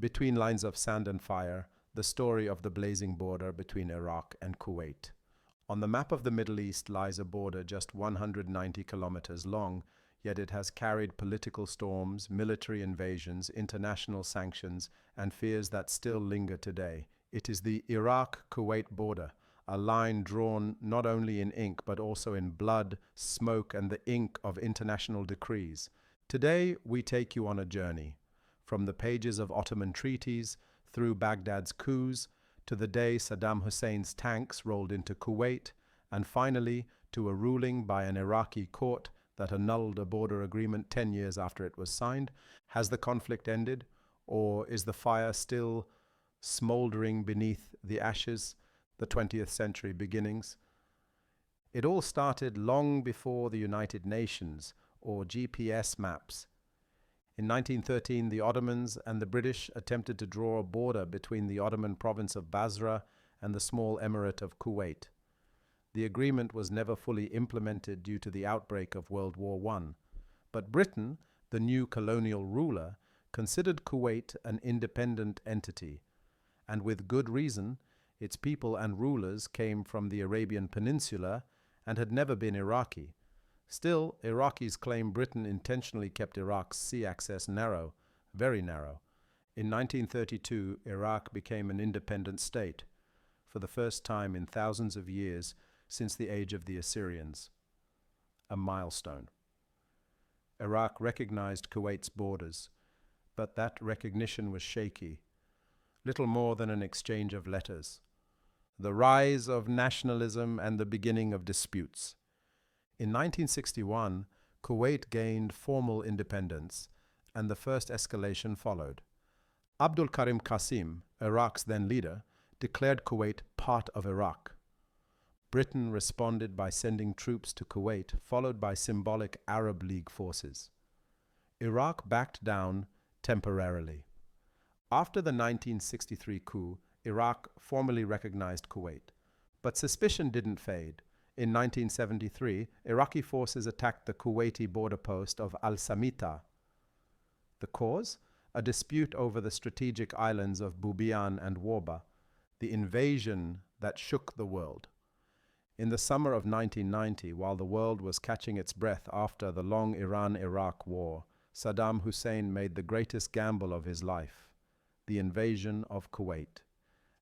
Between lines of sand and fire, the story of the blazing border between Iraq and Kuwait. On the map of the Middle East lies a border just 190 kilometers long, yet it has carried political storms, military invasions, international sanctions, and fears that still linger today. It is the Iraq-Kuwait border, a line drawn not only in ink but also in blood, smoke, and the ink of international decrees. Today, we take you on a journey, from the pages of Ottoman treaties, through Baghdad's coups, to the day Saddam Hussein's tanks rolled into Kuwait, and finally to a ruling by an Iraqi court that annulled a border agreement 10 years after it was signed. Has the conflict ended, or is the fire still smoldering beneath the ashes, the 20th century beginnings? It all started long before the United Nations or GPS maps. In 1913, the Ottomans and the British attempted to draw a border between the Ottoman province of Basra and the small emirate of Kuwait. The agreement was never fully implemented due to the outbreak of World War I. But Britain, the new colonial ruler, considered Kuwait an independent entity, and with good reason. Its people and rulers came from the Arabian Peninsula and had never been Iraqi. Still, Iraqis claim Britain intentionally kept Iraq's sea access narrow, very narrow. In 1932, Iraq became an independent state, for the first time in thousands of years since the age of the Assyrians. A milestone. Iraq recognized Kuwait's borders, but that recognition was shaky, little more than an exchange of letters. The rise of nationalism and the beginning of disputes. In 1961, Kuwait gained formal independence, and the first escalation followed. Abdul Karim Qasim, Iraq's then leader, declared Kuwait part of Iraq. Britain responded by sending troops to Kuwait, followed by symbolic Arab League forces. Iraq backed down temporarily. After the 1963 coup, Iraq formally recognized Kuwait. But suspicion didn't fade. In 1973, Iraqi forces attacked the Kuwaiti border post of Al-Samita. The cause? A dispute over the strategic islands of Bubiyan and Warba, the invasion that shook the world. In the summer of 1990, while the world was catching its breath after the long Iran-Iraq war, Saddam Hussein made the greatest gamble of his life, the invasion of Kuwait.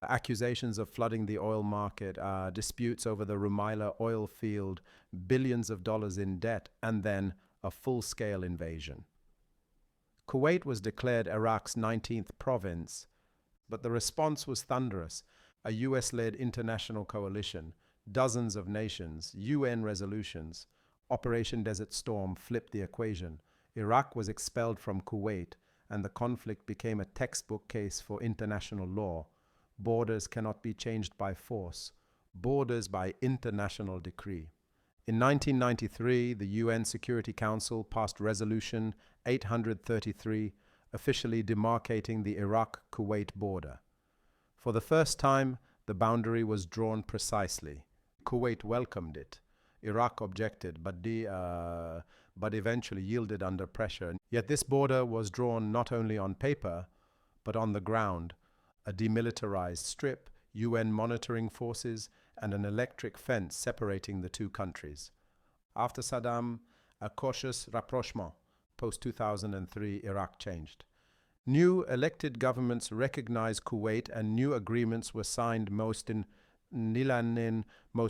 Accusations of flooding the oil market, disputes over the Rumaila oil field, billions of dollars in debt, and then a full-scale invasion. Kuwait was declared Iraq's 19th province, but the response was thunderous. A US-led international coalition, dozens of nations, UN resolutions. Operation Desert Storm flipped the equation. Iraq was expelled from Kuwait, and the conflict became a textbook case for international law. Borders cannot be changed by force, borders by international decree. In 1993, the UN Security Council passed Resolution 833, officially demarcating the Iraq-Kuwait border. For the first time, the boundary was drawn precisely. Kuwait welcomed it. Iraq objected, but eventually yielded under pressure. Yet this border was drawn not only on paper, but on the ground. A demilitarized strip, UN monitoring forces, and an electric fence separating the two countries. After Saddam, a cautious rapprochement. Post-2003, Iraq changed. New elected governments recognized Kuwait, and new agreements were signed, most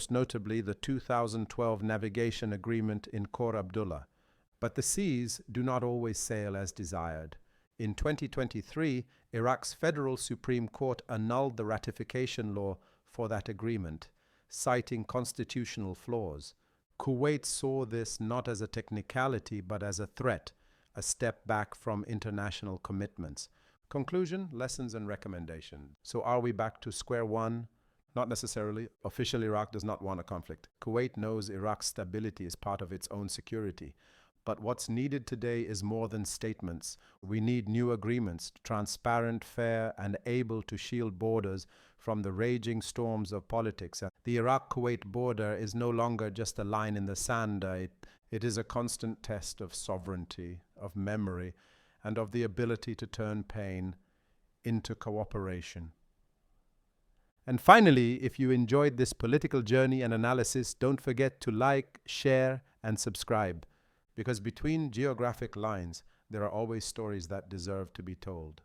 notably the 2012 navigation agreement in Khor Abdullah. But the seas do not always sail as desired. In 2023, Iraq's Federal Supreme Court annulled the ratification law for that agreement, citing constitutional flaws. Kuwait saw this not as a technicality but as a threat, a step back from international commitments. Conclusion, lessons and recommendations. So are we back to square one? Not necessarily. Official Iraq does not want a conflict. Kuwait knows Iraq's stability is part of its own security. But what's needed today is more than statements. We need new agreements, transparent, fair, and able to shield borders from the raging storms of politics. The Iraq-Kuwait border is no longer just a line in the sand. It is a constant test of sovereignty, of memory, and of the ability to turn pain into cooperation. And finally, if you enjoyed this political journey and analysis, don't forget to like, share, and subscribe, because between geographic lines, there are always stories that deserve to be told.